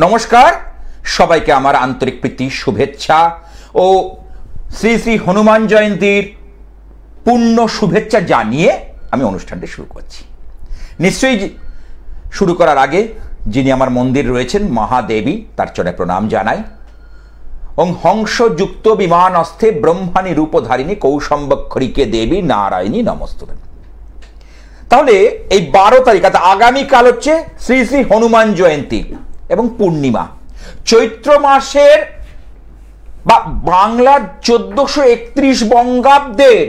নমস্কার, সবাইকে আমার আন্তরিক প্রীতি শুভেচ্ছা ও শ্রী শ্রী হনুমান জয়ন্তীর পূর্ণ শুভেচ্ছা জানিয়ে আমি অনুষ্ঠানটি শুরু করছি। নিশ্চয়ই শুরু করার আগে যিনি আমার মন্দির রয়েছেন মহাদেবী, তার চরণে প্রণাম জানাই। ওং হংসযুক্ত বিমানস্থে ব্রহ্মাণী রূপধারিণী কৌশম্বক্ষরিকে দেবী নারায়ণী নমস্তুতে। তাহলে এই 12 তারিখ আগামীকাল হচ্ছে শ্রী শ্রী হনুমান জয়ন্তী এবং পূর্ণিমা। চৈত্র মাসের বা বাংলার 1431 বঙ্গাব্দের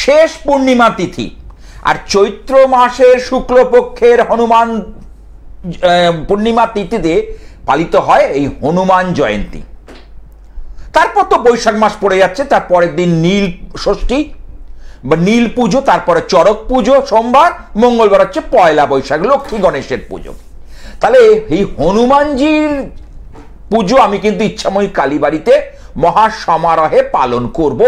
শেষ পূর্ণিমা তিথি, আর চৈত্র মাসের শুক্লপক্ষের হনুমান পূর্ণিমা তিথিতে পালিত হয় এই হনুমান জয়ন্তী। তারপর তো বৈশাখ মাস পড়ে যাচ্ছে, তার পরের দিন নীল ষষ্ঠী বা নীল পুজো, তারপরে চড়ক পুজো সোমবার, মঙ্গলবার হচ্ছে পয়লা বৈশাখ লক্ষ্মী গণেশের পুজো। তাহলে এই হনুমানজির পুজো আমি কিন্তু ইচ্ছাময়ী কালীবাড়িতে মহা সমারোহে পালন করব।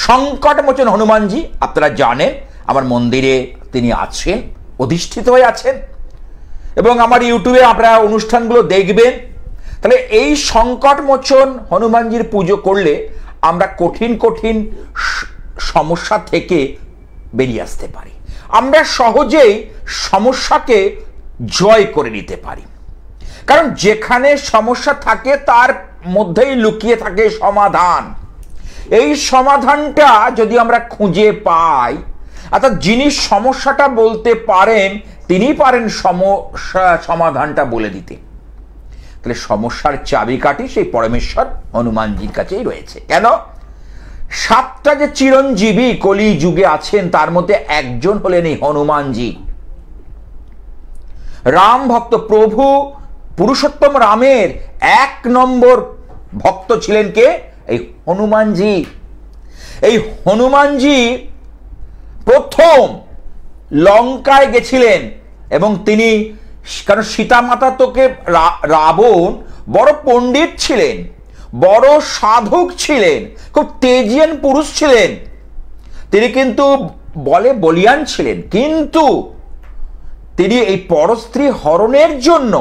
সংকটমোচন হনুমানজি আপনারা জানেন, আমার মন্দিরে তিনি আছেন, অধিষ্ঠিত হয়ে আছেন, এবং আমার ইউটিউবে আপনারা অনুষ্ঠানগুলো দেখবেন। তাহলে এই সংকটমোচন হনুমানজির পুজো করলে আমরা কঠিন কঠিন সমস্যা থেকে বেরিয়ে আসতে পারি, আমরা সহজেই সমস্যাকে জয় করে নিতে পারি। কারণ যেখানে সমস্যা থাকে তার মধ্যেই লুকিয়ে থাকে সমাধান। এই সমাধানটা যদি আমরা খুঁজে পাই, অর্থাৎ যিনি সমস্যাটা বলতে পারেন তিনি পারেন সমস্যা সমাধানটা বলে দিতে। তাহলে সমস্যার চাবিকাঠি সেই পরমেশ্বর হনুমানজির কাছেই রয়েছে। কেন? 7টা যে চিরঞ্জীবী কলি যুগে আছেন তার মধ্যে একজন হলেন এই হনুমানজি। রাম ভক্ত, প্রভু পুরুষোত্তম রামের 1 নম্বর ভক্ত ছিলেন কে? এই হনুমানজি। এই হনুমানজি প্রথম লঙ্কায় গেছিলেন এবং তিনি, কারণ সীতা মাতা তোকে রাবণ বড় পণ্ডিত ছিলেন, বড় সাধক ছিলেন, খুব তেজিয়ান পুরুষ ছিলেন, তিনি কিন্তু বলিয়ান ছিলেন, কিন্তু তিনি এই পরস্ত্রী হরণের জন্য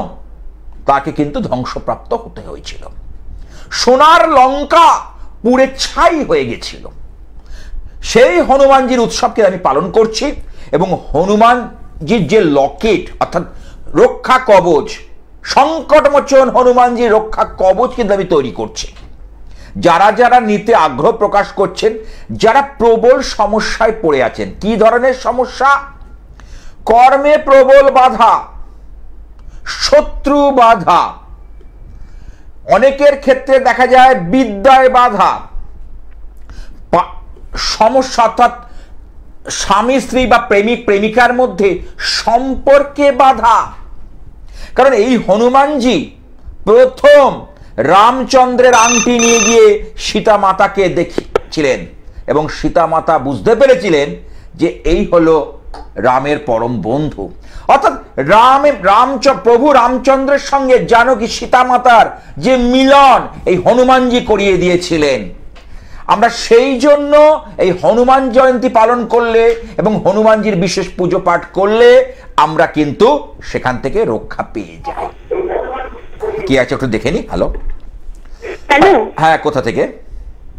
তাকে কিন্তু ধ্বংসপ্রাপ্ত হতে হয়েছিল। সোনার লঙ্কা পুড়ে ছাই হয়ে গেছিল। সেই হনুমানজির উৎসবকে আমি পালন করছি এবং হনুমানজির যে লকেট অর্থাৎ রক্ষা কবচ, সংকটমোচন হনুমানজির রক্ষা কবচ কিন্তু আমি তৈরি করছি। যারা যারা নিতে আগ্রহ প্রকাশ করছেন, যারা প্রবল সমস্যায় পড়ে আছেন, কি ধরনের সমস্যা? কর্মে প্রবল বাধা, শত্রু বাধা, অনেকের ক্ষেত্রে দেখা যায় বিদ্যায় বাধা, সমস্যা অর্থাৎ স্বামী স্ত্রী বা প্রেমিক প্রেমিকার মধ্যে সম্পর্কে বাধা। কারণ এই হনুমানজি প্রথম রামচন্দ্রের আংটি নিয়ে গিয়ে সীতা মাতাকে দেখিয়েছিলেন এবং সীতা মাতা বুঝতে পেরেছিলেন যে এই হলো রামের পরম বন্ধু। অর্থাৎ প্রভু রামচন্দ্রের সঙ্গে জানকী সীতা মাতার যে মিলন এই হনুমানজি করিয়ে দিয়েছিলেন। আমরা সেই জন্য এই হনুমান জয়ন্তী পালন করলে এবং হনুমানজির বিশেষ পুজো পাঠ করলে আমরা কিন্তু সেখান থেকে রক্ষা পেয়ে যাই। কি আছে একটু দেখে নি। হ্যালো হ্যালো, হ্যাঁ, কোথা থেকে?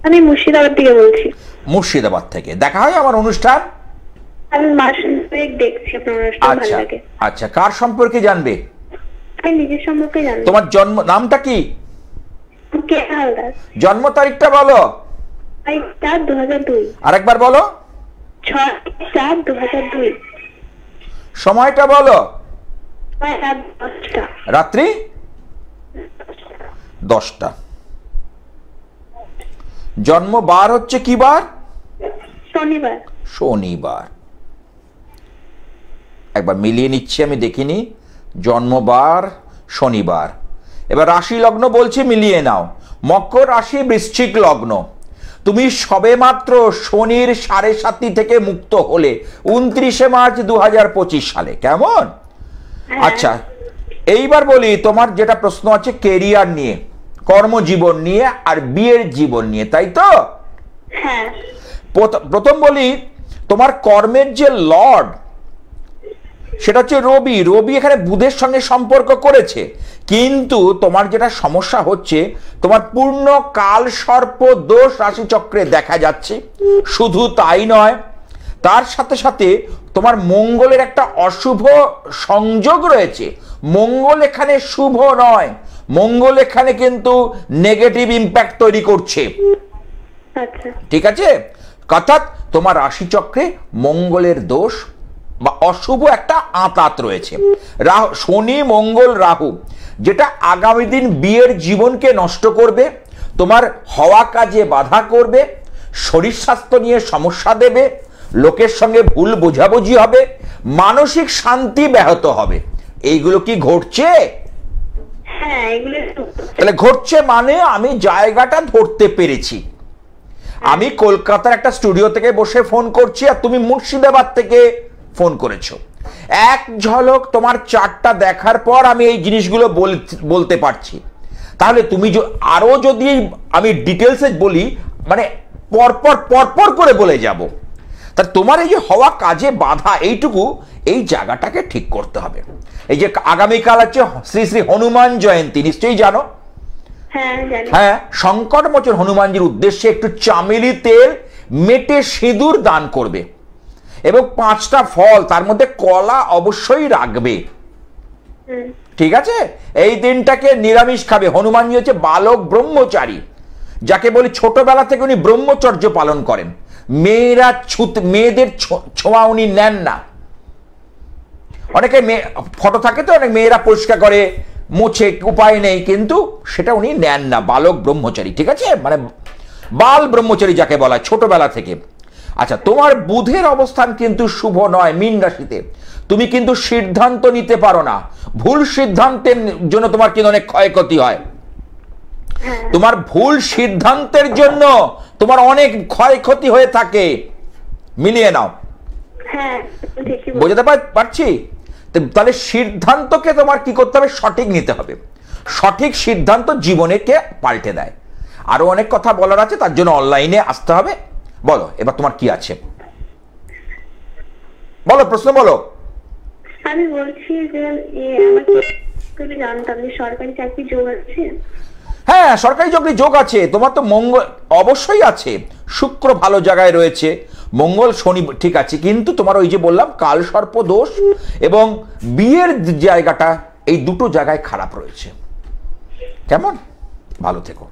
আমি মুর্শিদাবাদ থেকে বলছি। মুর্শিদাবাদ থেকে দেখা হয় আমার অনুষ্ঠান? আমি মাস দেখছি আপনার অনুষ্ঠান, ভালো লাগে। আচ্ছা, কার সম্পর্কে জানবে? আমি নিজের সম্পর্কে জানবো। তোমার জন্ম নামটা কি? কে হালদার। জন্ম তারিখটা বলো। 2002। আরেকবার বলো। 6/4/2002। সময়টা বলো। রাত 10টা। রাত্রি 10টা। জন্ম বার হচ্ছে কি বার? শনিবার। শনিবার। একবার মিলিয়ে নিচ্ছি, আমি দেখিনি। জন্মবার শনিবার। এবার রাশি লগ্ন বলছি, মিলিয়ে নাও। মকর রাশি, বৃশ্চিক লগ্ন। তুমি সবে মাত্র শনির 7.5 থেকে মুক্ত হলে 29শে মার্চ 2025 সালে। কেমন? আচ্ছা, এইবার বলি তোমার যেটা প্রশ্ন আছে কেরিয়ার নিয়ে, কর্মজীবন নিয়ে আর বিয়ের জীবন নিয়ে, তাই তো? হ্যাঁ। প্রথম বলি তোমার কর্মের যে লর্ড সেটা হচ্ছে রবি। রবি এখানে বুধের সঙ্গে সম্পর্ক করেছে, কিন্তু তোমার যেটা সমস্যা হচ্ছে, তোমার পূর্ণ কাল সর্প দোষ রাশিচক্রে দেখা যাচ্ছে। শুধু তাই নয়, তার সাথে সাথে তোমার মঙ্গলের একটা অশুভ সংযোগ রয়েছে। মঙ্গল এখানে শুভ নয়, মঙ্গল এখানে কিন্তু নেগেটিভ ইম্প্যাক্ট তৈরি করছে। আচ্ছা, ঠিক আছে, অর্থাৎ তোমার রাশিচক্রে মঙ্গলের দোষ বা অশুভ একটা আঁতাত রয়েছে। রাহু, শনি মঙ্গল রাহু, যেটা আগামী দিন বিয়ের জীবনকে নষ্ট করবে, তোমার হওয়া কাজে বাধা করবে, শরীর স্বাস্থ্য নিয়ে সমস্যা দেবে, লোকের সঙ্গে ভুল বোঝাবুঝি হবে, মানসিক শান্তি ব্যাহত হবে। এইগুলো কি ঘটছে? হ্যাঁ এগুলো তাহলে ঘটছে মানে আমি জায়গাটা ধরতে পেরেছি। আমি কলকাতার একটা স্টুডিও থেকে বসে ফোন করছি, আর তুমি মুর্শিদাবাদ থেকে ফোন করেছো। এক ঝলক তোমার চার্টটা দেখার পর আমি এই জিনিসগুলো বলতে পারছি। তাহলে তুমি আরো যদি আমি ডিটেলসে বলি, মানে পরপর পরপর করে বলে যাব, তা তোমার এই যে হওয়া কাজে বাধা, এইটুকু এই জায়গাটাকে ঠিক করতে হবে। এই যে আগামীকাল আছে শ্রী শ্রী হনুমান জয়ন্তী, নিশ্চয়ই জানো। হ্যাঁ জানি। হ্যাঁ, সংকটমোচন হনুমানজির উদ্দেশ্যে একটু চামেলি তেল মেটে সিঁদুর দান করবে, এবং 5টা ফল, তার মধ্যে কলা অবশ্যই রাখবে। ঠিক আছে, এই দিনটাকে নিরামিষ খাবে। হনুমানজি হচ্ছে বালক ব্রহ্মচারী, যাকে বলি ছোটবেলা থেকে উনি ব্রহ্মচর্য পালন করেন। মেয়েদের ছোঁয়া উনি নেন না। অনেকে ফটো থাকে তো, অনেক মেয়েরা পরিষ্কার করে মোছে, উপায় নেই, কিন্তু সেটা উনি নেন না। বালক ব্রহ্মচারী, ঠিক আছে, মানে বাল ব্রহ্মচারী যাকে বলা, ছোটবেলা থেকে। আচ্ছা, তোমার বুধের অবস্থান কিন্তু শুভ নয় মীন রাশিতে। তুমি কিন্তু সিদ্ধান্ত নিতে পারো না, ভুল সিদ্ধান্তের জন্য তোমার কিন্তু অনেক ক্ষয়ক্ষতি হয়। তোমার ভুল সিদ্ধান্তের জন্য তোমার অনেক ক্ষয়ক্ষতি হয়ে থাকে। মিলিয়ে নাও। হ্যাঁ বোঝাতে পারছি? তাহলে সিদ্ধান্তকে তোমার কি করতে হবে? সঠিক নিতে হবে। সঠিক সিদ্ধান্ত জীবনেকে পাল্টে দেয়। আরো অনেক কথা বলার আছে, তার জন্য অনলাইনে আসতে হবে। বলো এবার তোমার কি আছে, বলো, প্রশ্ন বলো। আমি বলছি যে আমাকে জানতাম যে সরকারি চাকরি যোগ আছে। হ্যাঁ, সরকারি চাকরি যোগ আছে। তোমার তো মঙ্গল অবশ্যই আছে, শুক্র ভালো জায়গায় রয়েছে, মঙ্গল শনি ঠিক আছে, কিন্তু তোমার ওই যে বললাম কাল সর্প দোষ এবং বিয়ের জায়গাটা, এই দুটো জায়গায় খারাপ রয়েছে। কেমন? ভালো থেকো।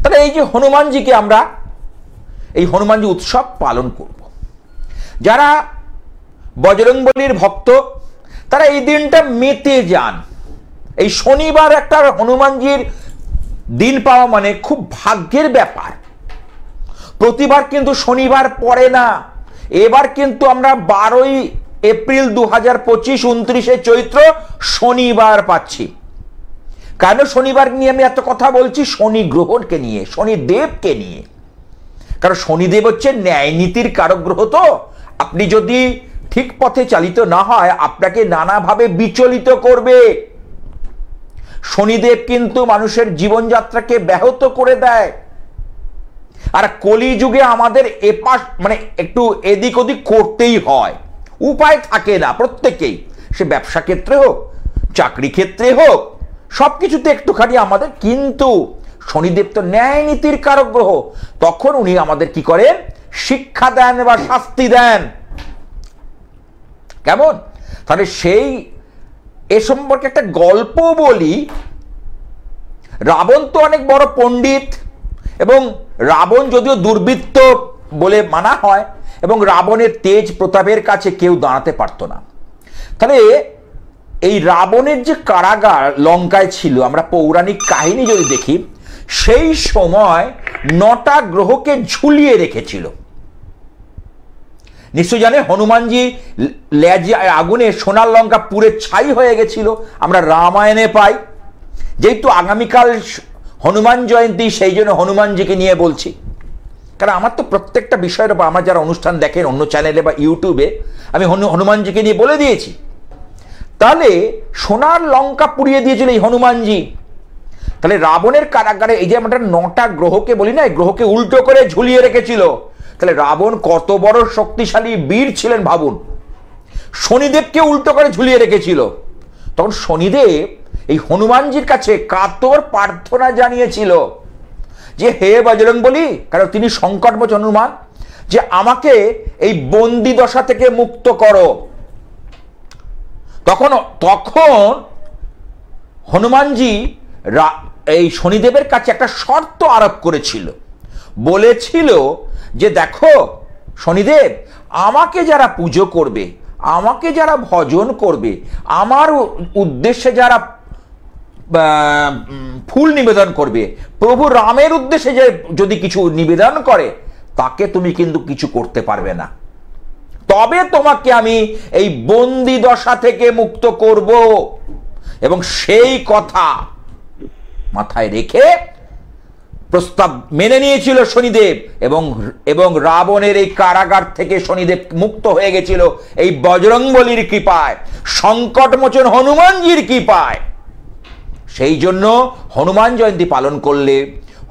তাহলে এই যে হনুমানজিকে আমরা এই হনুমানজি উৎসব পালন করব। যারা বজরংবলীর ভক্ত তারা এই দিনটা মেতে যান। এই শনিবার একটা হনুমানজির দিন পাওয়া মানে খুব ভাগ্যের ব্যাপার। প্রতিবার কিন্তু শনিবার পড়ে না। এবার কিন্তু আমরা 12ই এপ্রিল 2025 29শে চৈত্র শনিবার পাচ্ছি। কেন শনিবার নিয়ে আমি এত কথা বলছি? শনি গ্রহকে নিয়ে, শনি দেবকে নিয়ে। কারণ শনিদেব হচ্ছে ন্যায় নীতির কারক গ্রহ। তো আপনি যদি ঠিক পথে চালিত না হয়, আপনাকে নানাভাবে বিচলিত করবে। শনিদেব কিন্তু মানুষের জীবনযাত্রাকে ব্যাহত করে দেয়। আর কলিযুগে আমাদের এপাশ মানে একটু এদিক ওদিক করতেই হয়, উপায় থাকে না প্রত্যেকেই। সে ব্যবসা ক্ষেত্রে হোক, চাকরি ক্ষেত্রে হোক, সবকিছুতে একটুখানি আমাদের, কিন্তু শনিদেব তো ন্যায় নীতির কারক গ্রহ। তখন উনি আমাদের কি করেন? শিক্ষা দেন বা শাস্তি দেন। কেমন? তাহলে সেই এ সম্পর্কে একটা গল্প বলি। রাবণ তো অনেক বড় পণ্ডিত, এবং রাবণ যদিও দুর্বৃত্ত বলে মানা হয়, এবং রাবণের তেজ প্রতাপের কাছে কেউ দাঁড়াতে পারত না। তাহলে এই রাবণের যে কারাগার লঙ্কায় ছিল, আমরা পৌরাণিক কাহিনী যদি দেখি, সেই সময় 9টা গ্রহকে ঝুলিয়ে রেখেছিল। নিশ্চয় জানে, হনুমানজি আগুনে সোনার লঙ্কা পুড়ে ছাই হয়ে গেছিল, আমরা রামায়ণে পাই। যেহেতু আগামীকাল হনুমান জয়ন্তী, সেই জন্য হনুমানজিকে নিয়ে বলছি। কারণ আমার তো প্রত্যেকটা বিষয়ের উপর, আমার যারা অনুষ্ঠান দেখেন অন্য চ্যানেলে বা ইউটিউবে, আমি হনুমানজিকে নিয়ে বলে দিয়েছি। তাহলে সোনার লঙ্কা পুড়িয়ে দিয়েছিল এই হনুমানজি। তাহলে রাবণের কারাগারে এই যে আমরা 9টা গ্রহকে বলি না, এই গ্রহকে উল্টো করে ঝুলিয়ে রেখেছিল। তাহলে রাবণ কত বড় শক্তিশালী বীর ছিলেন ভাবুন। শনিদেবকে উল্টো করে ঝুলিয়ে রেখেছিল। তখন শনিদেব এই হনুমানজির কাছে কাতর প্রার্থনা জানিয়েছিল যে হে বজরংবলী, কারণ তিনি সংকটমোচন হনুমান, যে আমাকে এই বন্দি দশা থেকে মুক্ত করো। তখন হনুমানজি এই শনিদেবের কাছে একটা শর্ত আরোপ করেছিল, বলেছিল যে দেখো শনিদেব, আমাকে যারা পুজো করবে, আমাকে যারা ভজন করবে, আমার উদ্দেশ্যে যারা ফুল নিবেদন করবে, প্রভু রামের উদ্দেশ্যে যে যদি কিছু নিবেদন করে, তাকে তুমি কিন্তু কিছু করতে পারবে না, তবে তোমাকে আমি এই বন্দি দশা থেকে মুক্ত করব। এবং সেই কথা মাথায় রেখে প্রস্তাব মেনে নিয়েছিল শনিদেব, এবং রাবণের এই কারাগার থেকে শনিদেব মুক্ত হয়ে গেছিল এই বজরংবলীর কৃপায়, সংকটমোচন হনুমানজির কৃপায়। সেই জন্য হনুমান জয়ন্তী পালন করলে,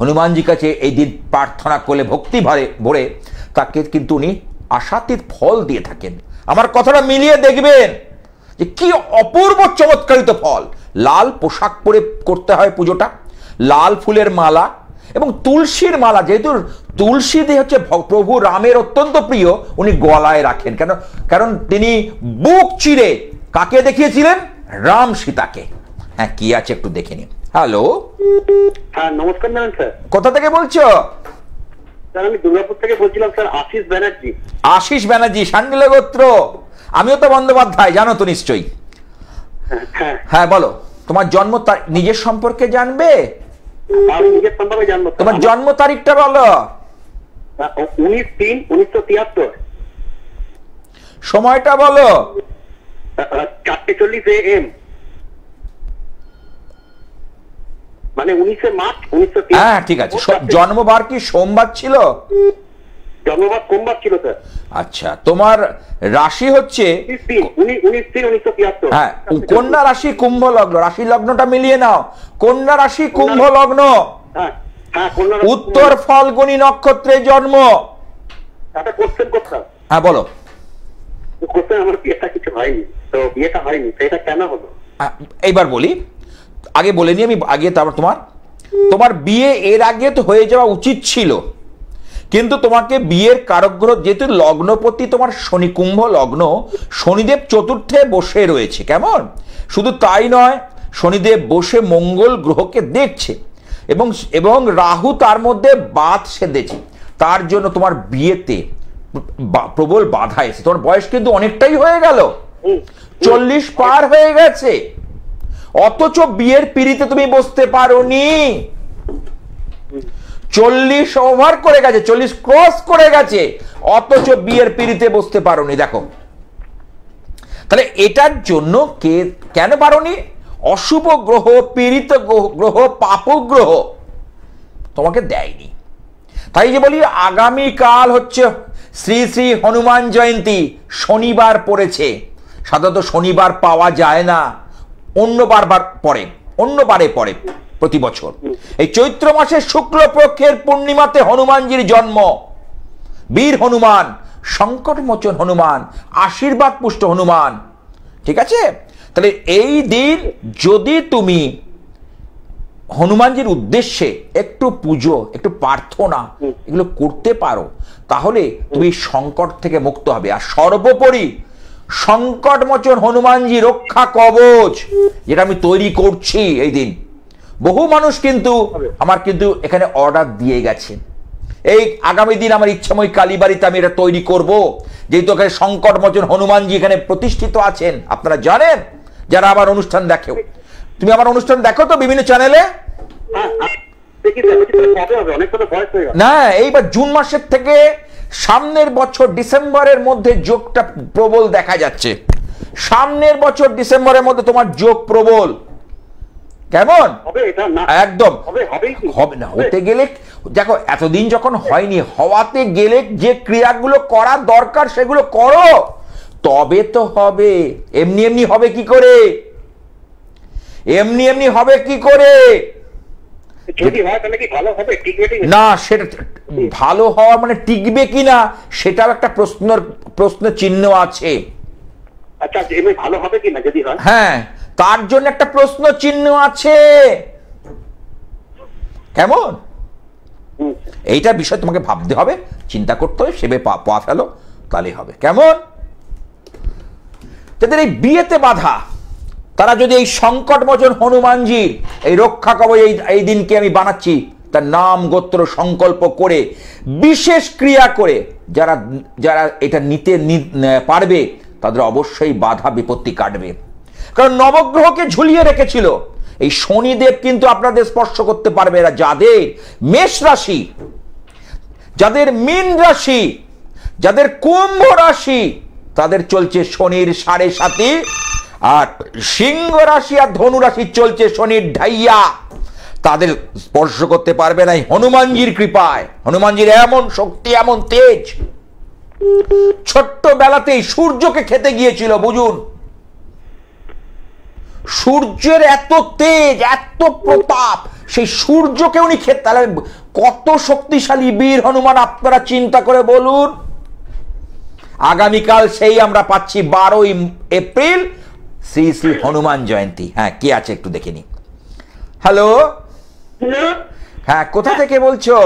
হনুমানজির কাছে এই দিন প্রার্থনা করলে ভক্তি ভরে তাকে কিন্তু উনি আশাতীত ফল দিয়ে থাকেন। আমার কথাটা মিলিয়ে দেখবেন যে কি অপূর্ব চমৎকারিত ফল। লাল পোশাক পরে করতে হয় পুজোটা, লাল ফুলের মালা এবং তুলসীর মালা, যেহেতু তুলসী দিয়ে হচ্ছে প্রভু রামের অত্যন্ত প্রিয়, উনি গলায় রাখেন। কারণ তিনি বুক চিরে কাকে দেখিয়েছিলেন? রাম সীতাকে। হ্যাঁ, কি আছে একটু দেখে নিন। হ্যালো, হ্যাঁ নমস্কার ম্যাডাম। স্যার কোথা থেকে বলছো? স্যার আমি দুর্গাপুর থেকে বলছিলাম স্যার। আশিস ব্যানার্জি। আশিস ব্যানার্জি, শান্ডিল গোত্র। আমিও তো বন্দ্যোপাধ্যায়, জানো তো নিশ্চয়ই। হ্যাঁ বলো, তোমার জন্ম নিজের সম্পর্কে জানবে? নিজের সম্পর্কে জানবো। তোমার জন্ম তারিখটা বলো। 19/3/1973। সময়টা বলো। 4:40 AM, মানে 19 মার্চ 1973। হ্যাঁ ঠিক আছে। জন্মবার কি সোমবার ছিল? জন্মবার সোমবার ছিল স্যার। আচ্ছা, তোমার রাশি হচ্ছে 19/3/1973। হ্যাঁ, কন্যা রাশি কুম্ভ লগ্ন। রাশি লগ্নটা মিলিয়ে নাও। কন্যা রাশি কুম্ভ লগ্ন, উত্তর ফাল্গুনী নক্ষত্রে জন্ম। একটা কোশ্চেন করতাম। হ্যাঁ বলো। কোশ্চেন, আমার বিয়েটা কিছু হয়নি, তো বিয়েটা হয়নি, সেটা কেন হলো? এইবার বলি, আগে বলে নি আমি আগে, তারপর তোমার বিয়ে এর আগে তো হয়ে যাওয়া উচিত ছিল, কিন্তু তোমাকে বিয়ের কারকগ্রহ, যেহেতু লগ্নপতি তোমার শনি, কুম্ভ লগ্ন, শনিদেব চতুর্থে বসে রয়েছে। কেমন? শুধু তাই নয়, শনিদেব বসে মঙ্গল গ্রহকে দেখছে, এবং রাহু তার মধ্যে বাদ সেধেছে। তার জন্য তোমার বিয়েতে প্রবল বাধা এসে, তোমার বয়স কিন্তু অনেকটাই হয়ে গেল, 40 পার হয়ে গেছে, অথচ বিয়ের পিঁড়িতে তুমি বসতে পারোনি। 40 ওভার করে গেছে, 40 ক্রস করে গেছে, অথচ বিয়ের পিঁড়িতে বসতে পারোনি। দেখো, তাহলে এটার জন্য কেন পারোনি? অশুভ গ্রহ, পীড়িত গ্রহ, পাপ গ্রহ তোমাকে দেয়নি। তাই যে বলি, আগামীকাল হচ্ছে শ্রী শ্রী হনুমান জয়ন্তী, শনিবার পড়েছে। সাধারণত শনিবার পাওয়া যায় না, অন্য বারে পড়ে প্রতি বছর। এই চৈত্র মাসের শুক্লপক্ষের পূর্ণিমাতে হনুমানজির জন্ম। বীর হনুমান, সংকটমোচন হনুমান, আশীর্বাদ পুষ্ট হনুমান। ঠিক আছে? তাহলে এই দিন যদি তুমি হনুমানজির উদ্দেশ্যে একটু পুজো, একটু প্রার্থনা এগুলো করতে পারো, তাহলে তুমি সংকট থেকে মুক্ত হবে। আর সর্বোপরি সংকটমোচন হনুমানজি রক্ষা কবচ, যেটা আমি তৈরি করছি এই দিন, বহু মানুষ কিন্তু আমার কিন্তু এখানে অর্ডার দিয়ে গেছেন। এই আগামী দিন আমার ইচ্ছাময় কালীবাড়িতে আমি এটা তৈরি করব, যেহেতু এখানে সংকটমোচন হনুমানজি এখানে প্রতিষ্ঠিত আছেন। আপনারা জানেন, যারা আমার অনুষ্ঠান দেখো, তুমি আমার অনুষ্ঠান দেখো তো বিভিন্ন চ্যানেলে? না, এইবার জুন মাসের থেকে সামনের বছর ডিসেম্বরের মধ্যে যোগটা প্রবল দেখা যাচ্ছে। সামনের বছর ডিসেম্বরের মধ্যে তোমার যোগ প্রবল। কেমন? একদম হবে না। হতে গেলে দেখো, এতদিন যখন হয়নি, হওয়াতে গেলে যে ক্রিয়াগুলো করা দরকার সেগুলো করো, তবে তো হবে। এমনি এমনি হবে কি করে? এমনি হবে কি করে? না, সেটা ভালো হওয়া মানে টিকবে কিনা, সেটাও একটা প্রশ্ন চিহ্ন আছে। আচ্ছা এমনি ভালো হবে কি না যদি হয়? হ্যাঁ, তার জন্য একটা প্রশ্ন চিহ্ন আছে। কেমন? এইটা বিষয় তোমাকে ভাবতে হবে, চিন্তা করতে হবে, সেবে পা ফেলো, তাহলেই হবে। কেমন? যাদের এই বিয়েতে বাধা, তারা যদি এই সংকটমোচন হনুমানজির এই রক্ষা কবচ এই দিনকে আমি বানাচ্ছি, তার নাম গোত্র সংকল্প করে বিশেষ ক্রিয়া করে যারা যারা এটা নিতে পারবে, তাদের অবশ্যই বাধা বিপত্তি কাটবে। কারণ নবগ্রহকে ঝুলিয়ে রেখেছিল এই শনিদেব, কিন্তু আপনাদের স্পর্শ করতে পারবে না। যাদের মেষ রাশি, যাদের মীন রাশি, যাদের কুম্ভ রাশি, তাদের চলছে শনির 7.5, আর সিংহ রাশি আর ধনু রাশি চলছে শনির ঢাইয়া। তাদের স্পর্শ করতে পারবে না হনুমানজির কৃপায়। হনুমানজির এমন শক্তি, এমন তেজ, ছোট্ট বেলাতেই সূর্যকে খেতে গিয়েছিল, বুঝুন। সূর্যের এত তেজ, এত প্রতাপ, সেই সূর্যকে উনি খেতে, তাহলে কত শক্তিশালী বীর হনুমান আপনারা চিন্তা করে বলুন। আগামীকাল সেই আমরা পাচ্ছি 12ই এপ্রিল, শ্রী শ্রী হনুমান জয়ন্তী। হ্যাঁ, কে আছে একটু দেখে নি। হ্যালো, হ্যালো, হ্যাঁ, কোথা থেকে বলছো?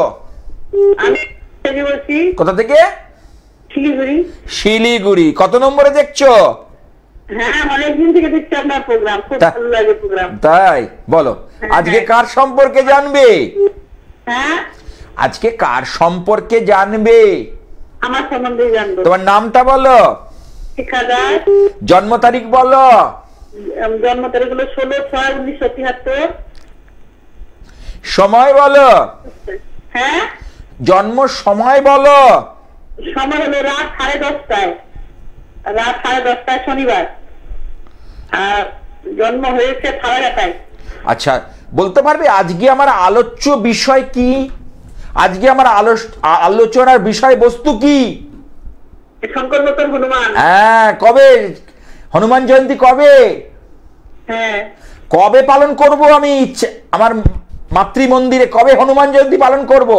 আমি বলছি কোথা থেকে? শিলিগুড়ি। শিলিগুড়ি। কত নম্বরে দেখছো? হ্যাঁ, অনেকদিন থেকে দেখছি আপনার প্রোগ্রাম, খুব ভালো লাগে প্রোগ্রাম। তাই বলো, আজকে কার সম্পর্কে জানবে? হ্যাঁ, আজকে কার সম্পর্কে জানবে? আমার সম্বন্ধে জানবো। তোমার নামটা বলো, শিখা দাস। জন্ম তারিখ বলো। জন্ম তারিখ হলো 16/6/1973। সময় বলো। হ্যাঁ, জন্ম সময় বলো। সময় হলো রাত 10:30টায়, রাত 10:30টায় শনিবার। আর জন্ম হয়েছে ফালাকাটায়। আচ্ছা, বলতে পারবে আজকে আমার আলোচ্য বিষয় কি? আজকে আমার আলোচনার বিষয়বস্তু কি? সংকল্পতর হনুমান। হ্যাঁ, কবে হনুমান জয়ন্তী? কবে হ্যাঁ, কবে পালন করব আমি? আমার মাতৃ মন্দিরে কবে হনুমান জয়ন্তী পালন করব?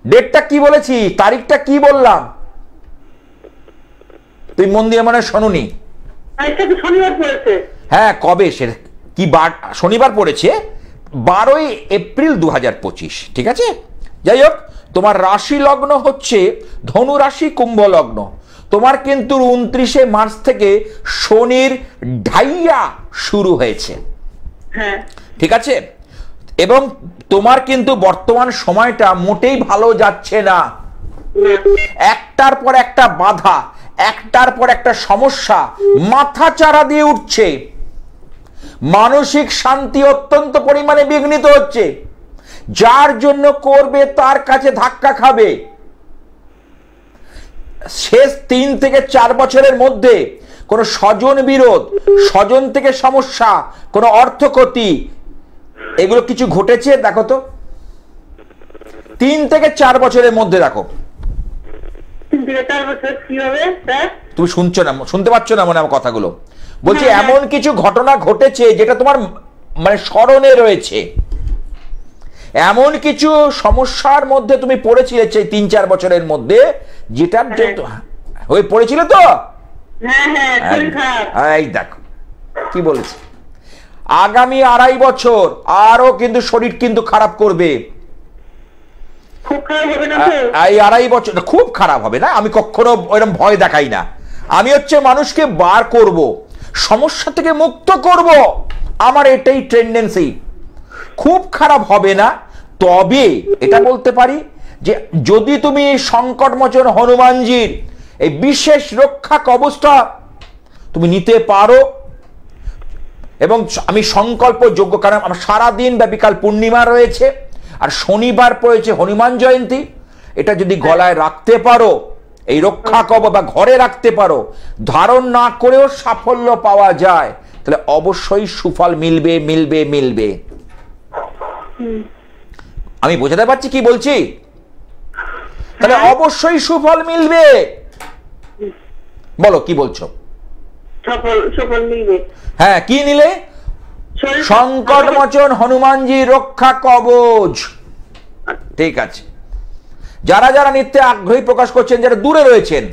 ডেটটা কি বলেছি, তারিখটা কি বললাম? তুই মন্দিরে মানে শোনুনি? এটা তো শনিবার পড়েছে। হ্যাঁ, কবে সে কি বার? শনিবার পড়েছে 12ই এপ্রিল 2025। ঠিক আছে, যাই হোক, তোমার রাশি লগ্ন হচ্ছে ধনু রাশি, কুম্ভ লগ্ন। তোমার কিন্তু 29শে মার্চ থেকে শনির ঢাইয়া শুরু হয়েছে। হ্যাঁ, ঠিক আছে, এবং তোমার কিন্তু বর্তমান সময়টা মোটেই ভালো যাচ্ছে না। একটার পর একটা বাধা, একটার পর একটা সমস্যা মাথা চারা দিয়ে উঠছে। মানসিক শান্তি অত্যন্ত পরিমাণে বিঘ্নিত হচ্ছে। যার জন্য করবে তার কাছে ধাক্কা খাবে। শেষ 3 থেকে 4 বছরের মধ্যে কোনো স্বজন বিরোধ, স্বজন থেকে সমস্যা, কোনো অর্থক্ষতি, এগুলো কিছু ঘটেছে? দেখো তো, 3 থেকে 4 বছরের মধ্যে দেখো। 3 থেকে 4 বছর কি হবে স্যার? তুমি শুনছো না, শুনতে পাচ্ছ না মনে আমার কথাগুলো? বলছি এমন কিছু ঘটনা ঘটেছে যেটা তোমার মানে স্মরণে রয়েছে। এমন কিছু সমস্যার মধ্যে তুমি পড়েছিলে 3-4 বছরের মধ্যে, যেটা হয়ে পড়েছিল তো। হ্যাঁ, হ্যাঁ, শরীর খারাপ। এই দেখো কি বলেছে, আগামী 2.5 বছর আরো কিন্তু শরীর কিন্তু খারাপ করবে। খুব খারাপ হবে না তো? এই 2.5 বছর খুব খারাপ হবে না, আমি কখনো ওইরকম ভয় দেখাই না। আমি হচ্ছে মানুষকে বার করব, সমস্যা থেকে মুক্ত করব, আমার এটাই টেন্ডেন্সি। খুব খারাপ হবে না, তবে এটা বলতে পারি যে যদি তুমি সংকটমোচন হনুমানজির এই বিশেষ রক্ষা কবচটা তুমি নিতে পারো, এবং আমি সংকল্পযোগ্য, কারণ আমার সারাদিন ব্যাপীকাল পূর্ণিমা রয়েছে, আর শনিবার পড়েছে হনুমান জয়ন্তী। এটা যদি গলায় রাখতে পারো, এই রক্ষা কবচ বা ঘরে রাখতে পারো, ধারণ না করেও সাফল্য পাওয়া যায়, তাহলে অবশ্যই সুফল মিলবে, মিলবে, মিলবে। আমি বোঝাতে পারছি কি বলছি? তাহলে অবশ্যই সুফল মিলবে। বলো কি বলছো? সফল মিলবে। হ্যাঁ, কি নিলে? সংকটমোচন হনুমানজি রক্ষা কবচ। ঠিক আছে, যারা যারা নিত্যে আগ্রহী প্রকাশ করছেন, যারা দূরে রয়েছেন,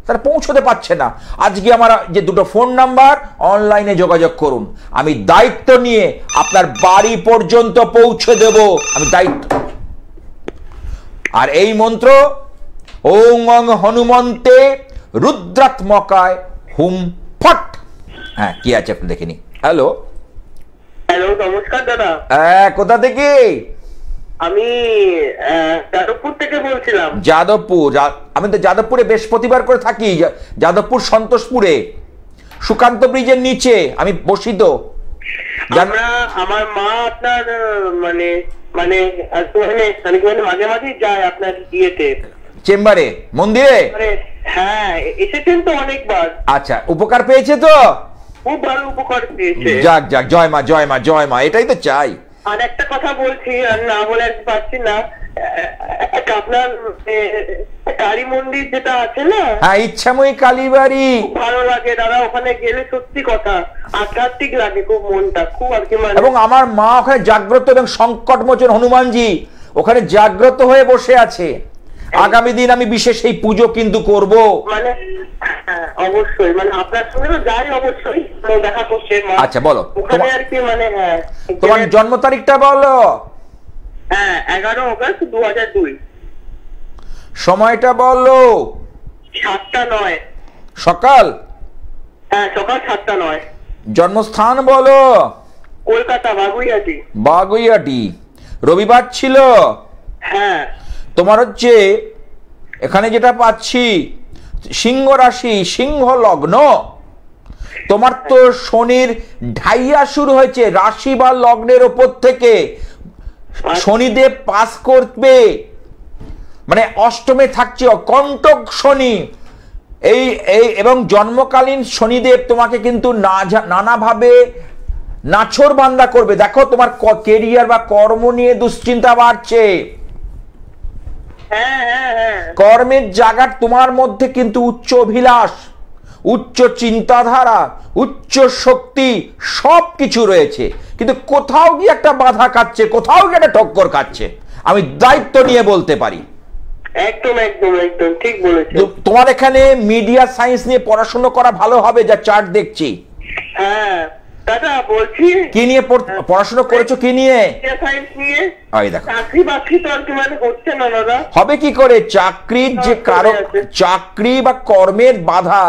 তারা পৌঁছতে পারছে না। আজকে আমার যে দুটো ফোন নাম্বার, অনলাইনে যোগাযোগ করুন, আমি দায়িত্ব নিয়ে আপনার বাড়ি পর্যন্ত পৌঁছে দেব, আমি দায়িত্ব। আর এই মন্ত্র ওং অং হনুমন্তে রুদ্রাত্মকায় হুম ফট। হ্যাঁ, কি আছে আপনি দেখে নিন। হ্যালো হ্যালো, নমস্কার দাদা। কোথা থেকে? আমি যাদবপুর থেকে বলছিলাম। যাদবপুর? আমি তো যাদবপুরে বৃহস্পতিবার করে থাকি, যাদবপুর সন্তোষপুরে, সুকান্ত ব্রিজের নিচে আমি বসিত। আমার মা আপনার মানে মানে মাঝে মাঝে যায় আপনার ইয়েতে, চেম্বারে, মন্দিরে। হ্যাঁ, এসেছেন তো অনেকবার। আচ্ছা, উপকার পেয়েছে তো? খুব ভালো উপকার পেয়েছে। যাক যাক, জয় মা জয় মা জয় মা, এটাই তো চাই। আর একটা কথা বলছি, আর না বলে পারছি না, আপনার কালী মন্দির যেটা আছে না, হ্যাঁ, ইচ্ছাময়ী কালীবাড়ি, ভালো লাগে দাদা। ওখানে গেলে সত্যি কথা আধ্যাত্মিক লাগে খুব, মনটা খুব আর কি। এবং আমার মা ওখানে জাগ্রত, এবং সংকটমোচন হনুমানজি ওখানে জাগ্রত হয়ে বসে আছে। আগামী দিন আমি বিশেষ এই পুজো কিন্তু করব। মানে অবশ্যই, মানে আপনার সঙ্গে তো যাই, অবশ্যই দেখা করছে। আচ্ছা বলো, ওখানে আর কি মানে তোমার জন্ম তারিখটা বলো। 11 অগস্ট 2002। সময়টা বলো। 7টা 9 সকাল? হ্যাঁ, সকাল 7টা 9। জন্মস্থান বলো। কলকাতা, বাগুইয়াটি। বাগুইয়াটি। রবিবার ছিল? হ্যাঁ। তোমার হচ্ছে এখানে যেটা পাচ্ছি, সিংহ রাশি, সিংহ লগ্ন। তোমার তো শনির ঢাইয়া শুরু হয়েছে রাশি বা লগ্নের ওপর থেকে। শনিদেব পাস করবে, মানে অষ্টমে থাকছে কণ্টক শনি। এই এবং জন্মকালীন শনিদেব তোমাকে কিন্তু নানাভাবে নাছোড়বান্দা করবে। দেখো, তোমার কেরিয়ার বা কর্ম নিয়ে দুশ্চিন্তা বাড়ছে। কর্মের জায়গার তোমার মধ্যে কিন্তু উচ্চ অভিলাষ, উচ্চ চিন্তাধারা, উচ্চ শক্তি সব কিছু রয়েছে, কিন্তু কোথাও গিয়ে একটা বাধা খাচ্ছে, কোথাও গিয়ে একটা ঠক্কর খাচ্ছে। আমি দায়িত্ব নিয়ে বলতে পারি। একদম একদম একদম ঠিক বলেছেন। তোমার এখানে মিডিয়া সায়েন্স নিয়ে পড়াশোনা করা ভালো হবে, যা চার্ট দেখছি। হ্যাঁ দাদা, বলছি কি নিয়ে পড়াশোনা করেছো? কি নিয়ে? সায়েন্স নিয়ে। এই দেখো, চাকরি বাকরি তো আর কি মানে হচ্ছে না দাদা। হবে কি করে? চাকরির যে কারণ, চাকরি বা কর্মের বাধা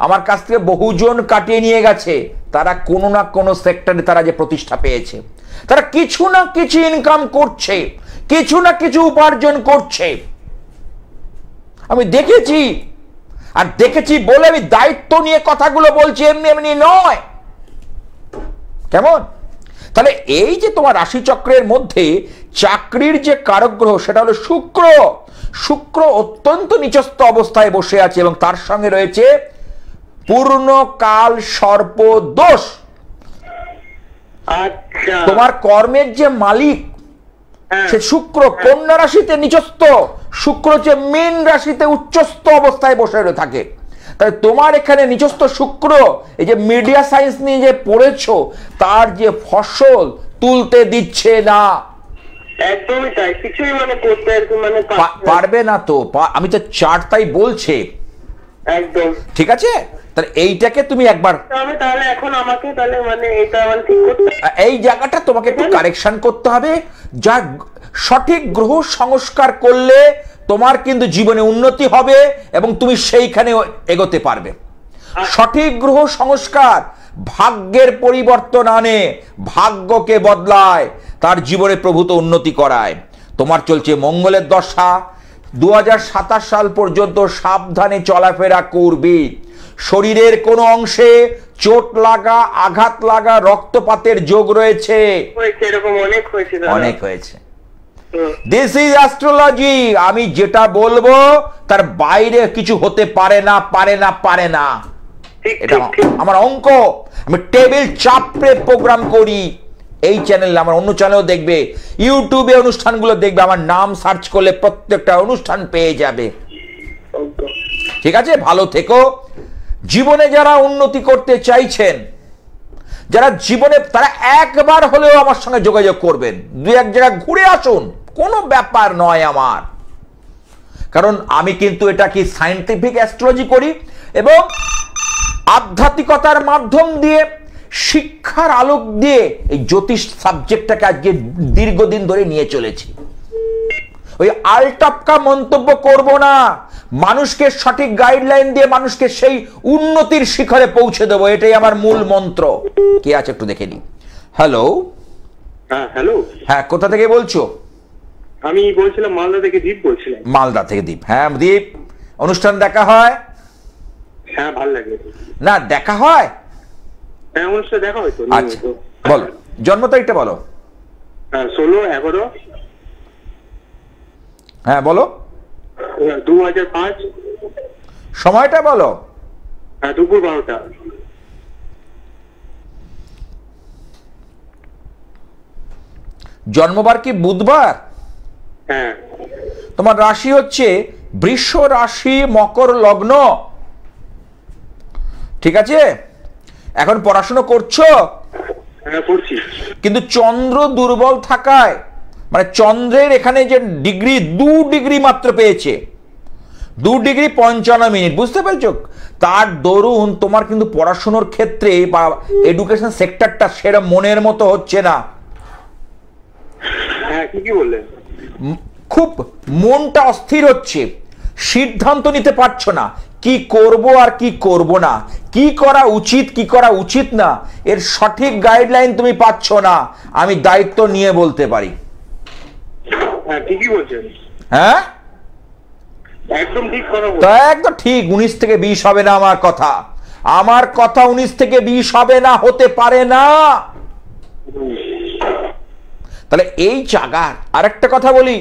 আমার কাছ থেকে বহুজন কাটিয়ে নিয়ে গেছে। তারা কোনো না কোনো সেক্টরে তারা যে প্রতিষ্ঠা পেয়েছে, তারা কিছু না কিছু ইনকাম করছে, কিছু না কিছু উপার্জন করছে। আমি দেখেছি, আর দেখেছি বলে আমি দায়িত্ব নিয়ে কথাগুলো বলছি, এমনি এমনি নয়। কেমন? তাহলে এই যে তোমার রাশিচক্রের মধ্যে চাকরির যে কারক গ্রহ, সেটা হলো শুক্র। শুক্র অত্যন্ত নিচস্থ অবস্থায় বসে আছে, এবং তার সঙ্গে রয়েছে পূর্ণকাল সর্প দোষ। আচ্ছা, তোমার কর্মের যে মালিক সে শুক্র কন্যা রাশিতে নিচস্থ, শুক্র যে মীন রাশিতে উচ্চস্থ অবস্থায় বসে থাকে। তাহলে তোমার এখানে নিচস্থ শুক্র, এই যে মিডিয়া সায়েন্স নিয়ে যে পড়েছো, তার যে ফসল তুলতে দিচ্ছে না। একদমই তাই, কিছুই মানে করতে মানে পারবে না তো। আমি তো চার্ট তাই বলছে। একদম ঠিক আছে, তাহলে এইটাকে তুমি একবার, আমি তাহলে এখন আমাকে তাহলে মানে এটা মানে ঠিক করতে, এই জায়গাটা তোমাকে একটু কারেকশন করতে হবে। যা সঠিক গ্রহ সংস্কার করলে তোমার কিন্তু জীবনে উন্নতি হবে, এবং তুমি সেইখানে এগোতে পারবে। সঠিক গ্রহ সংস্কার ভাগ্যের পরিবর্তন আনে, ভাগ্যকে বদলায়, তার জীবনে প্রভূত উন্নতি করায়। তোমার চলছে মঙ্গলের দশা। 2027 সাল পর্যন্ত সাবধানে চলাফেরা করবে। শরীরের কোনো অংশে চোট লাগা, আঘাত লাগা, রক্তপাতের যোগ রয়েছে। এরকম অনেক হয়েছে, অনেক হয়েছে। This is astrology. আমি যেটা বলবো তার বাইরে কিছু হতে পারে না, পারে না, পারে না। এটা আমার অঙ্ক। আমি টেবিল চাপড়ে প্রোগ্রাম করি এই চ্যানেলে, আমার অন্য চ্যানেলও দেখবে, ইউটিউবে অনুষ্ঠানগুলো দেখবে। আমার নাম সার্চ করলে প্রত্যেকটা অনুষ্ঠান পেয়ে যাবে। ঠিক আছে, ভালো থেকো। জীবনে যারা উন্নতি করতে চাইছেন, যারা জীবনে, তারা একবার হলেও আমার সঙ্গে যোগাযোগ করবেন। দু এক জায়গায় ঘুরে আসুন, কোনো ব্যাপার নয় আমার। কারণ আমি কিন্তু এটা কি সায়েন্টিফিক অ্যাস্ট্রোলজি করি এবং আধ্যাত্মিকতার মাধ্যম দিয়ে শিক্ষার আলোক দিয়ে এই জ্যোতিষ সাবজেক্টটাকে আজকে দীর্ঘদিন ধরে নিয়ে চলেছি। ওই আলটাপকা মন্তব্য করব না, মানুষকে সঠিক গাইডলাইন দিয়ে মানুষকে সেই উন্নতির শিখরে পৌঁছে দেবো, এটাই আমার মূল মন্ত্র। কে আছে একটু দেখে নি। হ্যালো। হ্যাঁ হ্যালো। হ্যাঁ, কোথা থেকে বলছো? আমি বলছিলাম মালদা থেকে, দীপ বলছিলাম। মালদা থেকে দীপ। হ্যাঁ দীপ, অনুষ্ঠান দেখা হয়? হ্যাঁ ভালো লাগে। না দেখা হয়? হ্যাঁ অনুষ্ঠান দেখা হয়তো। আচ্ছা বলো, জন্ম তারিখটা বলো। 16/11। হ্যাঁ বলো। 2005। সময়টা বলো। হ্যাঁ দুপুর 12টা। জন্মবার কি বুধবার? হ্যাঁ। তোমার রাশি হচ্ছে বৃষ রাশি, মকর লগ্ন, ঠিক আছে? এখন পড়াশোনা করছো? হ্যাঁ করছি। কিন্তু চন্দ্র দুর্বল থাকায়, মানে চন্দ্রের এখানে যে ডিগ্রি 2 ডিগ্রি মাত্র পেয়েছে, 2 ডিগ্রি 55 মিনিট, বুঝতে পেরেছো? তার দরুন তোমার কিন্তু পড়াশোনার ক্ষেত্রে বা এডুকেশন সেক্টরটা সেটা মনের মতো হচ্ছে না। হ্যাঁ ঠিকই বললেন। খুব মনটা অস্থির হচ্ছে, সিদ্ধান্ত নিতে পারছো না কি করব আর কি করব না, কি করা উচিত কি করা উচিত না, এর সঠিক গাইডলাইন তুমি পাচ্ছ না। আমি দায়িত্ব নিয়ে বলতে পারি। হ্যাঁ ঠিকই বলছেন। হ্যাঁ একদম ঠিক কথা বলছেন। তা একদম ঠিক। 19 থেকে 20 হবে না আমার কথা, আমার কথা 19 থেকে 20 হবে না, হতে পারে না। তাহলে এই জায়গার আরেকটা কথা বলি,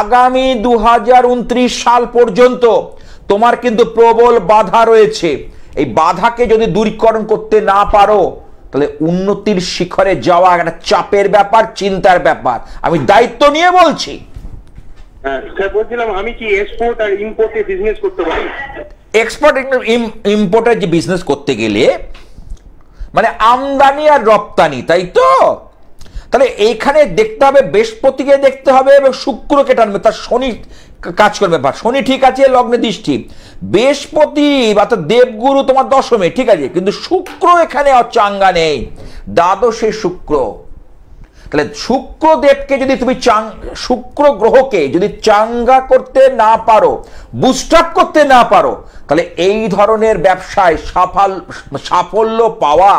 আগামী 2029 সাল পর্যন্ত তোমার কিন্তু প্রবল বাধা রয়েছে। এই বাধাকে যদি দূরীকরণ করতে না পারো তাহলে উন্নতির শিখরে যাওয়া একটা চাপের ব্যাপার, চিন্তার ব্যাপার। আমি দায়িত্ব নিয়ে বলছি। হ্যাঁ স্যার বলছিলাম, আমি কি এক্সপোর্ট আর ইম্পোর্টে বিজনেস করতে পারি? এক্সপোর্ট ইম্পোর্টের যে বিজনেস করতে গেলে মানে আমদানি আর রপ্তানি, তাই তো? তাহলে এইখানে দেখতে হবে, বৃহস্পতিকে দেখতে হবে এবং শুক্রকে টানবে, তার শনি কাজ করবে। শনি ঠিক আছে, লগ্নে দৃষ্টি, বৃহস্পতি বা দেবগুরু তোমার দশমে, ঠিক আছে, কিন্তু শুক্র এখানে চাঙ্গা নেই, দ্বাদশে শুক্র। তাহলে শুক্রদেবকে যদি তুমি শুক্র গ্রহকে যদি চাঙ্গা করতে না পারো, বুস্ট আপ করতে না পারো, তাহলে এই ধরনের ব্যবসায় সাফল্য পাওয়া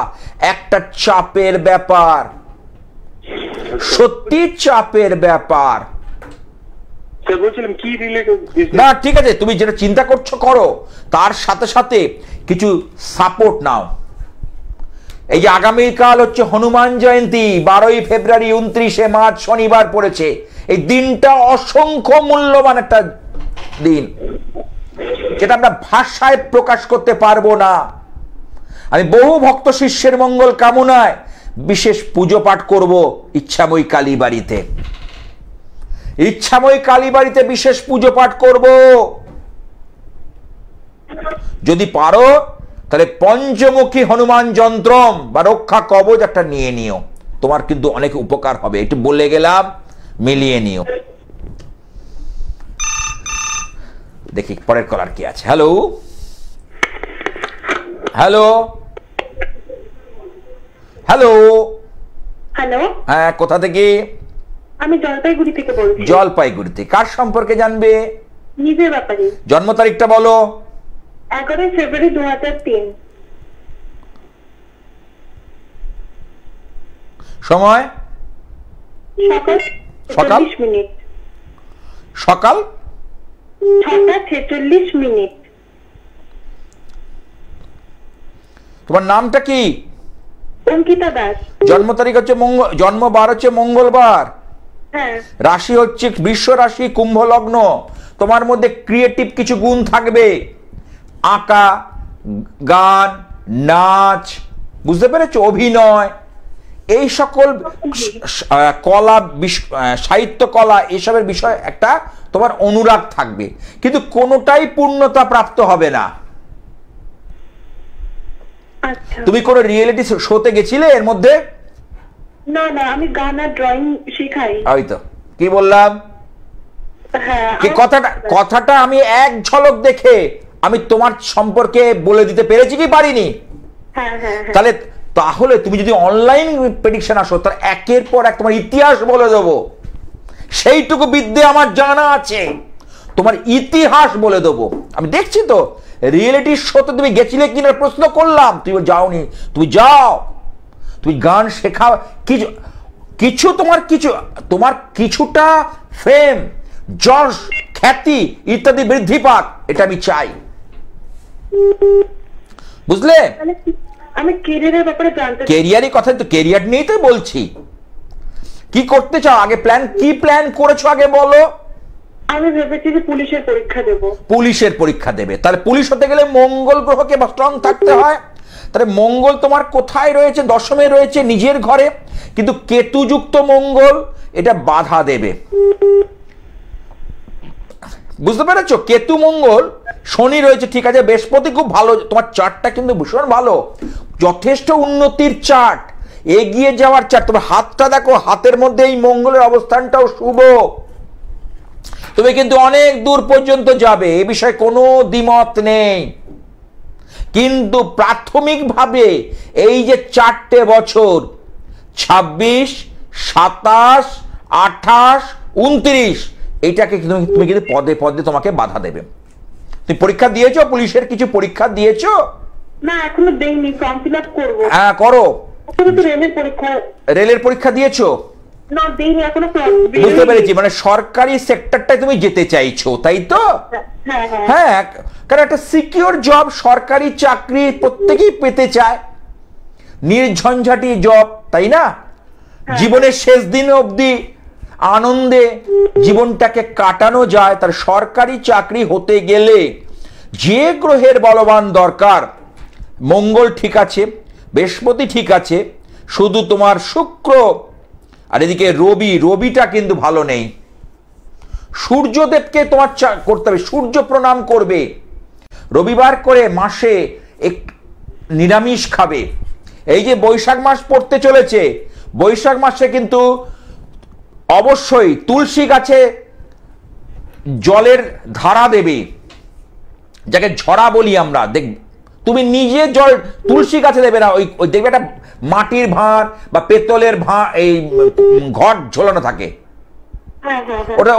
একটা চাপের ব্যাপার, সত্যি চাপের ব্যাপার। না ঠিক আছে, তুমি যেটা চিন্তা করছো করো, তার সাথে সাথে কিছু সাপোর্ট নাও। এই যে আগামীকাল হচ্ছে হনুমান জয়ন্তী, 12ই ফেব্রুয়ারি, 29শে মার্চ শনিবার পড়েছে। এই দিনটা অসংখ্য মূল্যবান একটা দিন, যেটা আমরা ভাষায় প্রকাশ করতে পারবো না। আমি বহু ভক্ত শিষ্যের মঙ্গল কামনায় বিশেষ পুজো পাঠ করব ইচ্ছাময়ী কালী বাড়িতে। ইচ্ছাময়ী কালী বাড়িতে বিশেষ পুজো পাঠ করব। যদি পারো তাহলে পঞ্চমুখী হনুমান যন্ত্রম বা রক্ষা কবচ একটা নিয়ে নিও, তোমার কিন্তু অনেক উপকার হবে। একটু বলে গেলাম, মিলিয়ে নিও। দেখি পরের কলার কি আছে। Hello hello hello hello. হ্যাঁ কোথা থেকে? আমি জলপাইগুড়ি থেকে বলছি। জলপাইগুড়িতে। কার সম্পর্কে জানবে? নিজের ব্যাপারে। জন্ম তারিখটা বলো। 11 ফেব্রুয়ারি 2003। সময়? সকাল সকাল 46 মিনিট। সকাল 6টা 46 মিনিট। তোমার নামটা কি? অঙ্কিতা দাস। জন্ম তারিখ হচ্ছে জন্মবার হচ্ছে মঙ্গলবার। হ্যাঁ। রাশি হচ্ছে বৃষ রাশি, কুম্ভ লগ্ন। তোমার মধ্যে ক্রিয়েটিভ কিছু গুণ থাকবে, আঁকা, গান, নাচ, বুঝতে পেরেছো, অভিনয়, এই সকল কলা, সাহিত্য কলা, এসবের বিষয় একটা তোমার অনুরাগ থাকবে, কিন্তু কোনোটাই পূর্ণতা প্রাপ্ত হবে না। আচ্ছা। তুমি কোনো রিয়েলিটি শোতে গেছিলে এর মধ্যে? না না, আমি গান আর ড্রয়িং শেখাই। ওই তো কি বললাম, হ্যাঁ কি কথাটা আমি এক ঝলক দেখে আমি তোমার সম্পর্কে বলে দিতে পেরেছি কি পারিনি? হ্যাঁ হ্যাঁ হ্যাঁ তাহলে তুমি যদি অনলাইন প্রেডিকশন আসো তার একের পর এক তোমার ইতিহাস বলে দেবো, সেইটুকু বিদ্যে আমার জানা আছে, তোমার ইতিহাস বলে দেবো। আমি দেখছি তো রিয়েলিটি শোতে তুমি গেছিলে কিনা প্রশ্ন করলাম, তুমি যাওনি, তুমি যাও, তুমি গান শেখাও, তোমার কিছুটা ফেম, যশ, খ্যাতি ইত্যাদি বৃদ্ধি পাক, এটা আমি চাই, বুঝলে? আমি ক্যারিয়ারের ব্যাপারে জানতে চাই। ক্যারিয়ারের কথা তো, ক্যারিয়ার নিয়েই তো বলছি। কি করতে চাও আগে, কি প্ল্যান করেছো আগে বলো? আমি ভেবেছি যে পুলিশের পরীক্ষা দেব। পুলিশের পরীক্ষা দেবে, তাহলে পুলিশ হতে গেলে মঙ্গল গ্রহকে স্ট্রং থাকতে হয়। তাহলে মঙ্গল তোমার কোথায় রয়েছে? দশমে রয়েছে, নিজের ঘরে, কিন্তু কেতুযুক্ত মঙ্গল এটা বাধা দেবে, বুঝতে পেরেছো? কেতু মঙ্গল, শনি রয়েছে, ঠিক আছে, বৃহস্পতি খুব ভালো, তোমার চার্টটা কিন্তু ভীষণ ভালো, যথেষ্ট উন্নতির চার্ট, এগিয়ে যাওয়ার চার্ট। তোমার হাতটা দেখো, হাতের মধ্যে এই মঙ্গলের অবস্থানটাও শুভ, তুমি কিন্তু অনেক দূর পর্যন্ত যাবে, এ বিষয়ে কোনো দ্বিমত নেই। কিন্তু প্রাথমিকভাবে এই যে 4টে বছর 26, 27, 28, 29 এইটাকে তুমি কিন্তু পদে পদে তোমাকে বাধা দেবে। তুমি পরীক্ষা দিয়েছো? পুলিশের কিছু পরীক্ষা দিয়েছো? না এখনো দেইনি, ফর্ম ফিল আপ করব। হ্যাঁ করো। রেলের পরীক্ষা দিয়েছো? না দেইনি এখনো। বুঝতে পেরেছি, মানে সরকারি সেক্টরটায় তুমি যেতে চাইছো, তাই তো? হ্যাঁ হ্যাঁ হ্যাঁ, কারণ একটা সিকিউর জব, সরকারি চাকরি প্রত্যেকেই পেতে চায়, নির্ঝঞ্ঝাটি জব, তাই না? জীবনের শেষ দিন অবধি আনন্দে জীবনটাকে কাটানো যায়। তার সরকারি চাকরি হতে গেলে যে গ্রহের বলবান দরকার, মঙ্গল ঠিক আছে, বৃহস্পতি ঠিক আছে, শুধু তোমার শুক্র আর এদিকে রবিটা কিন্তু ভালো নেই। সূর্যদেবকে তোমার করতে হবে, সূর্য প্রণাম করবে, রবিবার করে মাসে নিরামিষ খাবে। এই যে বৈশাখ মাস পড়তে চলেছে, বৈশাখ মাসে কিন্তু অবশ্যই তুলসী গাছে জলের ধারা দেবে, যাকে ঝরা বলি আমরা। তুমি নিজে জল তুলসী গাছে দেবে না, ওই দেখবে একটা মাটির ভাঁড় বা পেতলের ভাঁড়, এই ঘট ঝোলানো থাকে,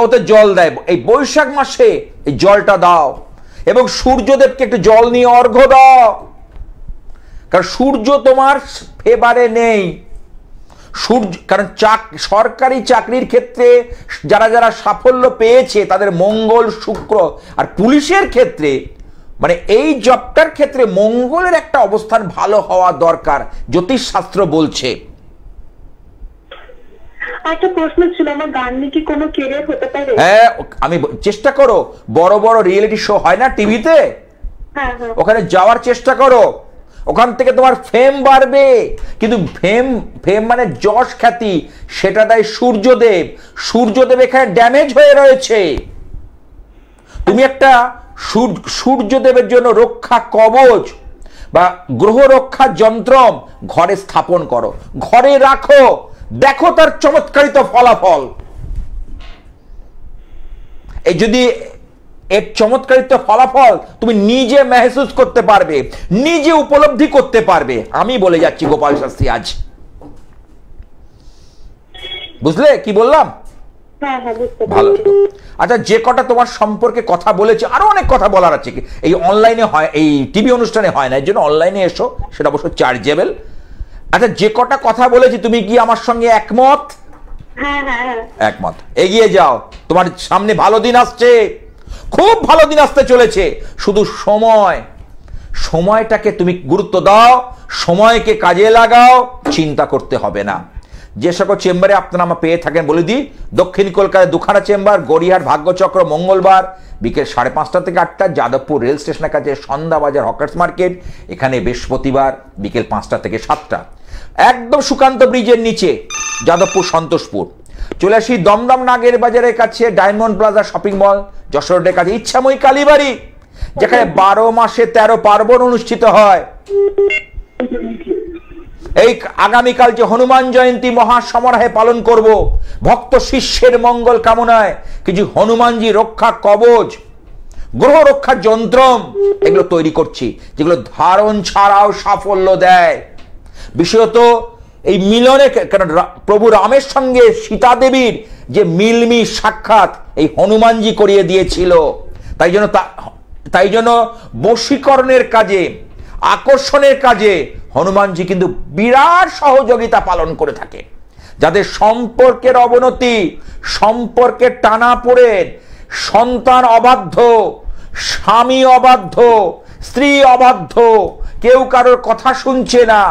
ওতে জল দেয়। এই বৈশাখ মাসে এই জলটা দাও, এবং সূর্যদেবকে একটু জল নিয়ে অর্ঘ্য দাও, কারণ সূর্য তোমার ফেভারে নেই। সূর্য, কারণ সরকারি চাকরির ক্ষেত্রে যারা সাফল্য পেয়েছে তাদের মঙ্গল, শুক্র, আর পুলিশের ক্ষেত্রে মানে এই জবটার ক্ষেত্রে মঙ্গলের একটা অবস্থান ভালো হওয়া দরকার, জ্যোতিষশাস্ত্র বলছে। একটা প্রশ্ন ছিল, আমার গান নিয়ে কি কোনো ক্যারিয়ার হতে পারে? হ্যাঁ, আমি চেষ্টা করো, বড় বড় রিয়েলিটি শো হয় না টিভিতে, ওখানে যাওয়ার চেষ্টা করো, ওখান থেকে তোমার ফেম বাড়বে। কিন্তু ফেম মানে যশ, খ্যাতি, সেটা দেয় সূর্যদেব। সূর্যদেব এখানে ড্যামেজ হয়ে রয়েছে। তুমি একটা সূর্যদেবের জন্য রক্ষা কবচ বা গ্রহ রক্ষা যন্ত্র ঘরে স্থাপন করো, ঘরে রাখো, দেখো তার চমৎকারিত ফলাফল। এই যদি এর চমৎকারিত ফলাফল তুমি নিজে মেহসুস করতে পারবে, নিজে উপলব্ধি করতে পারবে। আমি বলে যাচ্ছি গোপাল শাস্ত্রী আজ, বুঝলে কি বললাম? ভালো। আচ্ছা, যে কটা তোমার সম্পর্কে কথা বলেছে, আরো অনেক কথা বলার আছে, এই অনলাইনে হয়, এই টিভি অনুষ্ঠানে হয় না, এর জন্য অনলাইনে এসো, সেটা অবশ্য চার্জেবল। আচ্ছা, যে কটা কথা বলেছি তুমি কি আমার সঙ্গে একমত? একমত। এগিয়ে যাও, তোমার সামনে ভালো দিন আসছে, খুব ভালো দিন আসতে চলেছে। শুধু সময়টাকে তুমি গুরুত্ব দাও, সময়কে কাজে লাগাও, চিন্তা করতে হবে না। যে সকল চেম্বারে আপনারা আমার পেয়ে থাকেন বলে দিই, দক্ষিণ কলকাতায় দুখানা চেম্বার, গড়িয়াহাট ভাগ্যচক্র মঙ্গলবার বিকেল 5:30 থেকে 8টা, যাদবপুর রেল স্টেশনের কাছে সন্ধ্যাবাজার হকার্স মার্কেট এখানে বৃহস্পতিবার বিকেল 5টা থেকে 7টা, একদম সুকান্ত ব্রিজের নিচে যাদবপুর সন্তোষপুর। চলে আসি দমদম নাগের বাজারের কাছে diamond plaza shopping mall, Jessore রোডের কাছে ইচ্ছাময়ী কালীবাড়ি, যেখানে 12 মাসে 13 পার্বণ অনুষ্ঠিত হয়। এই আগামীকাল যে হনুমান জয়ন্তী মহাসমারোহে পালন করব, ভক্ত শিষ্যের মঙ্গল কামনায় কিছু হনুমানজি রক্ষা কবচ, গ্রহ রক্ষার যন্ত্র এগুলো তৈরি করছি, যেগুলো ধারণ ছাড়াও সাফল্য দেয়। বিশেষত এই মিলনে, কারণ প্রভু রামের সঙ্গে সীতা দেবীর যে মিলমি সাক্ষাৎ এই হনুমানজি করিয়ে দিয়েছিল, তাই জন্য বশীকরণের কাজে, আকর্ষণের কাজে হনুমানজি কিন্তু বিরাট সহযোগিতা পালন করে থাকে। যাদের সম্পর্কের অবনতি, সম্পর্কের টানাপোড়েন, সন্তান অবাধ্য, স্বামী অবাধ্য, স্ত্রী অবাধ্য, কেউ কারোর কথা শুনছে না,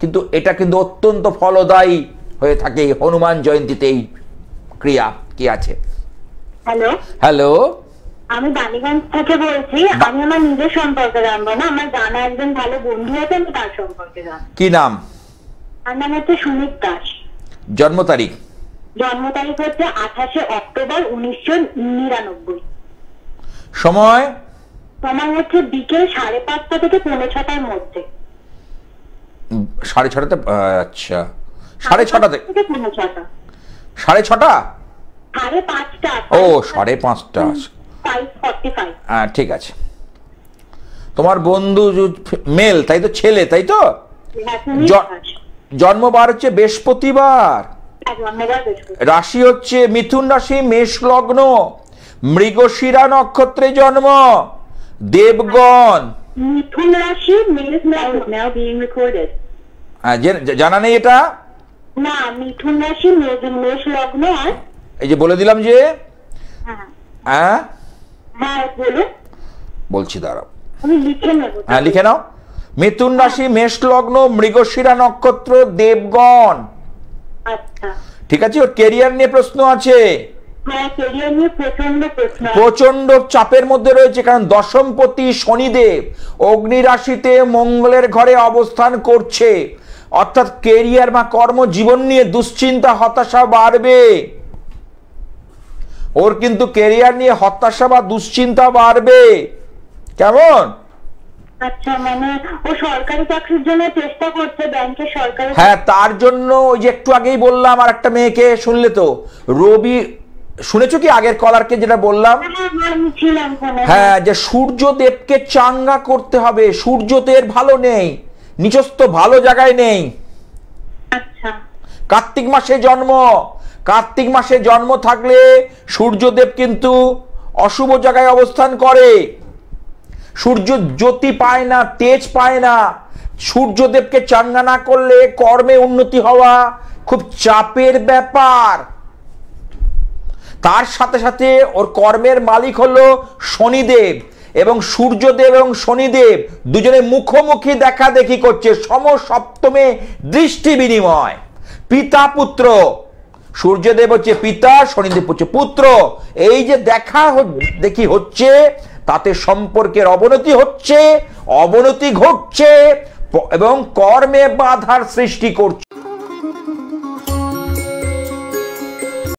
কিন্তু এটা কিন্তু অত্যন্ত ফলদায়ী হয়ে থাকে হনুমান জয়ন্তীতে। এই ক্রিয়া কি আছে? হ্যালো হ্যালো, আমি বালিগঞ্জ থেকে বলছি। আমি আমার নিজের সম্পর্কে জানবো না, আমার জানা একজন ভালো বন্ধু আছে, আমি তার সম্পর্কে জানবো। কি নাম? আমার নাম হচ্ছে সুমিত দাস। জন্ম তারিখ? জন্ম তারিখ হচ্ছে 28 অক্টোবর 1999। সময়? সময় হচ্ছে বিকেল 5:30 থেকে 5:45-র মধ্যে। 6:30? আচ্ছা, 6:30 থেকে 5:30। 6:30? 5:30। ও, 5:30। 5:45। হ্যাঁ, ঠিক আছে। তোমার বন্ধু মেল, তাই তো? ছেলে, তাই তো? জন্মবার হচ্ছে বৃহস্পতিবার, রাশি হচ্ছে মিথুন রাশি, মেষ লগ্ন, মৃগশিরা নক্ষত্রে জন্ম, দেবগণ। মিথুন রাশি, নাও বিং রেকর্ডেড। জানা নেই এটা? না, মিথুন রাশি, মেষ লগ্ন। আর এই যে বলে দিলাম যে, হ্যাঁ হ্যাঁ বলুন, বলছি, দাঁড়াও, আমি লিখে নেব। হ্যাঁ, লিখে নাও। মিথুন রাশি, মেষ লগ্ন, মৃগশিরা নক্ষত্র, দেবগণ। আচ্ছা, ঠিক আছে। ওর কেরিয়ার নিয়ে প্রশ্ন আছে। হ্যাঁ, ক্যারিয়ার নিয়ে প্রচন্ড প্রশ্ন, প্রচন্ড চাপের মধ্যে রয়েছে, কারণ দশমপতি শনিদেব অগ্নি রাশিতে মঙ্গলের ঘরে অবস্থান করছে, অর্থাৎ কেরিয়ার বা কর্মজীবন নিয়ে দুশ্চিন্তা, হতাশা বাড়বে। ওর কিন্তু কেরিয়ার নিয়ে হতাশা বা দুশ্চিন্তা বাড়বে। কেমন? আচ্ছা, মানে ও সরকারি চাকরির জন্য চেষ্টা করছে, ব্যাংকের সরকারি। হ্যাঁ, তার জন্য ওই যে একটু আগেই বললাম, আর একটা মেয়েকে শুনলে তো, রবি, শুনেছো কি আগের কলারকে যেটা বললাম? হ্যাঁ, যে সূর্যদেবকে চাঙ্গা করতে হবে। সূর্যদেব ভালো নেই, নিচস্থ ভালো জায়গায় নেই। আচ্ছা, কার্তিক মাসে জন্ম, কার্তিক মাসে জন্ম থাকলে সূর্যদেব কিন্তু অশুভ জায়গায় অবস্থান করে। সূর্য জ্যোতি পায় না, তেজ পায় না। সূর্যদেবকে চাঙ্গা না করলে কর্মে উন্নতি হওয়া খুব চাপের ব্যাপার। তার সাথে সাথে ওর কর্মের মালিক হলো শনিদেব, এবং সূর্যদেব এবং শনিদেব দুজনে মুখোমুখি দেখা দেখি করছে, সমসপ্তমে দৃষ্টি বিনিময়। পিতা পুত্র, সূর্যদেব হচ্ছে পিতা, শনিদেব হচ্ছে পুত্র। এই যে দেখা দেখি হচ্ছে, তাতে সম্পর্কের অবনতি হচ্ছে, অবনতি ঘটছে এবং কর্মে বাধার সৃষ্টি করছে।